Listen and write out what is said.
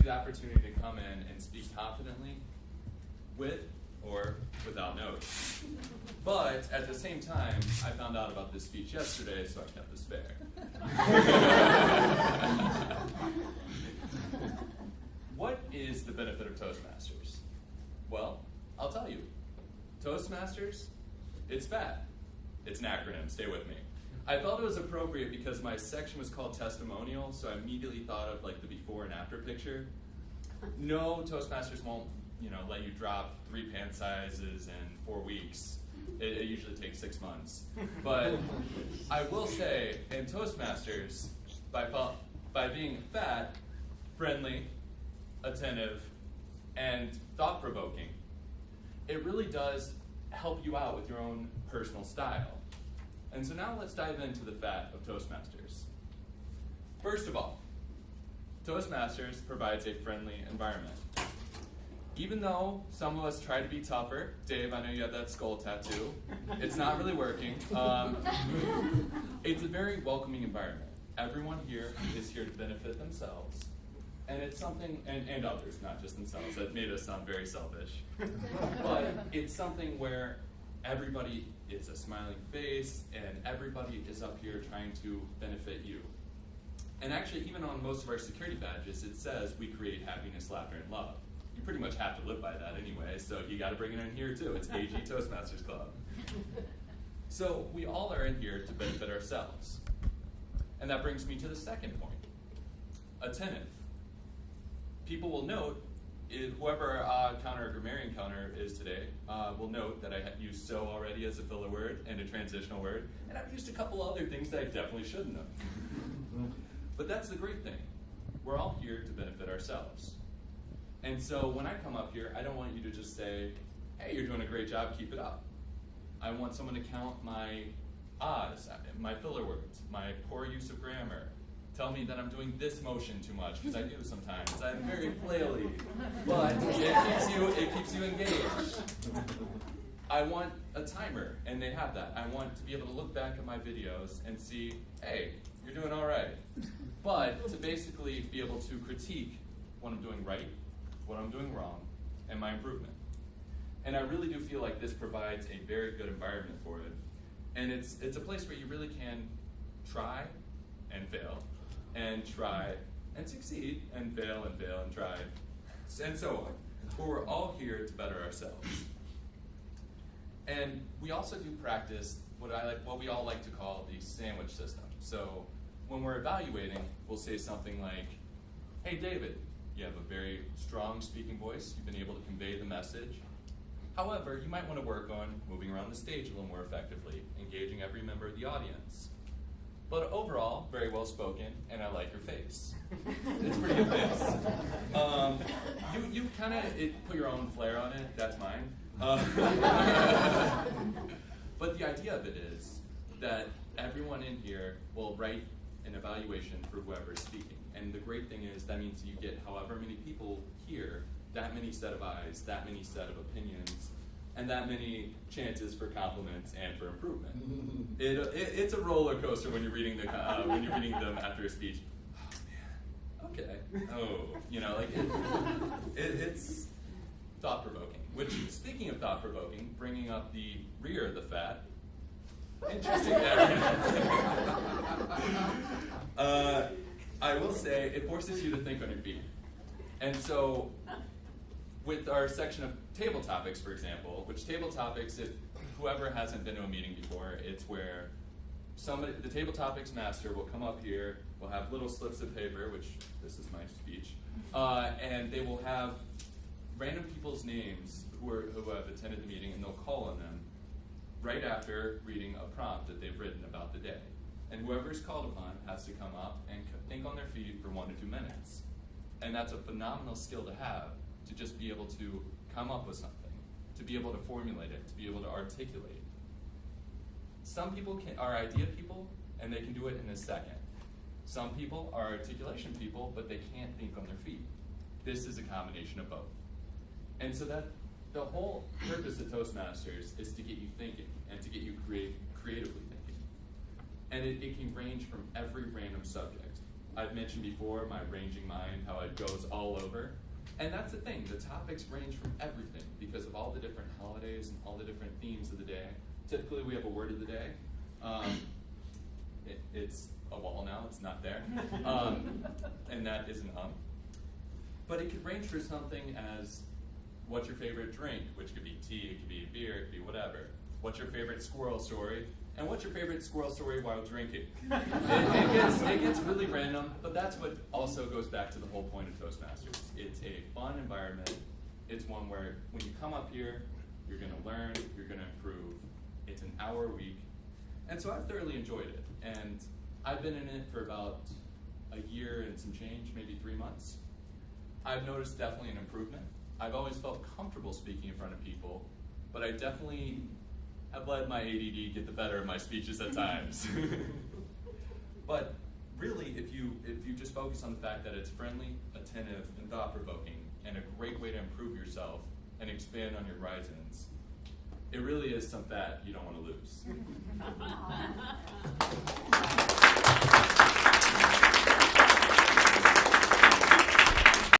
the opportunity to come in and speak confidently with or without notes. But at the same time, I found out about this speech yesterday, so I kept the spare. What is the benefit of Toastmasters? Well, I'll tell you. Toastmasters, it's FAT. It's an acronym, stay with me. I felt it was appropriate because my section was called testimonial, so I immediately thought of like the before and after picture. No, Toastmasters won't let you drop 3 pant sizes in 4 weeks. It usually takes 6 months. But I will say, in Toastmasters, by being fat, friendly, attentive, and thought-provoking, it really does help you out with your own personal style. And so now let's dive into the fat of Toastmasters. First of all, Toastmasters provides a friendly environment. Even though some of us try to be tougher, Dave, I know you have that skull tattoo, it's not really working. It's a very welcoming environment. Everyone here is here to benefit themselves. And it's something, and others, not just themselves. That made us sound very selfish. But it's something where everybody is a smiling face, and everybody is up here trying to benefit you. And actually, even on most of our security badges, it says we create happiness, laughter, and love. You pretty much have to live by that anyway, so you got to bring it in here too. It's AG Toastmasters Club. So we all are in here to benefit ourselves. And that brings me to the second point, attentive. People will note, whoever counter or grammarian counter is today, will note that I used so already as a filler word and a transitional word, and I've used a couple other things that I definitely shouldn't have. But that's the great thing. We're all here to benefit ourselves. And so when I come up here, I don't want you to just say, hey, you're doing a great job, keep it up. I want someone to count my ahs, my filler words, my poor use of grammar. Tell me that I'm doing this motion too much, because I do sometimes. I'm very flaily, but it keeps you engaged. I want a timer, and they have that. I want to be able to look back at my videos and see, hey, you're doing all right. But to basically be able to critique what I'm doing right, what I'm doing wrong, and my improvement. And I really do feel like this provides a very good environment for it. And it's a place where you really can try and fail, and try and succeed, and fail and try, and so on. But we're all here to better ourselves. And we also do practice what we all like to call the sandwich system. So when we're evaluating, we'll say something like, hey David, you have a very strong speaking voice, you've been able to convey the message. However, you might want to work on moving around the stage a little more effectively, engaging every member of the audience. But overall, very well spoken, and I like your face. It's pretty good face. You kind of put your own flair on it, that's mine. But the idea of it is that everyone in here will write an evaluation for whoever is speaking. And the great thing is that means you get however many people here, that many set of eyes, that many set of opinions, and that many chances for compliments and for improvement. It's a roller coaster when you're reading them after a speech. Oh man, okay. Oh, it's thought-provoking. Which, speaking of thought-provoking, bringing up the rear of the fat, interesting area. I will say it forces you to think on your feet. And so, with our section of table topics, for example, which table topics, if whoever hasn't been to a meeting before, it's where the table topics master will come up here, will have little slips of paper, which this is my speech, and they will have random people's names who have attended the meeting, and they'll call on them right after reading a prompt that they've written about the day. And whoever is called upon has to come up and think on their feet for 1 to 2 minutes. And that's a phenomenal skill to have, to just be able to come up with something, to be able to formulate it, to be able to articulate. Some people are idea people, and they can do it in a second. Some people are articulation people, but they can't think on their feet. This is a combination of both. And so that the whole purpose of Toastmasters is to get you thinking and to get you creatively thinking. And it can range from every random subject. I've mentioned before my ranging mind, how it goes all over. And that's the thing, the topics range from everything because of all the different holidays and all the different themes of the day. Typically we have a word of the day. It's a wall now, it's not there. And that is an But it could range for something as, what's your favorite drink? Which could be tea, it could be beer, it could be whatever. What's your favorite squirrel story? And what's your favorite squirrel story while drinking? It gets really random, but that's what also goes back to the whole point of Toastmasters. It's a fun environment. It's one where when you come up here, you're gonna learn, you're gonna improve. It's an hour a week. And so I've thoroughly enjoyed it. And I've been in it for about a year and some change, maybe 3 months. I've noticed definitely an improvement. I've always felt comfortable speaking in front of people, but I definitely have let my ADD get the better of my speeches at times. But really, if you just focus on the fact that it's friendly, attentive, and thought-provoking, and a great way to improve yourself and expand on your horizons, it really is something that you don't want to lose.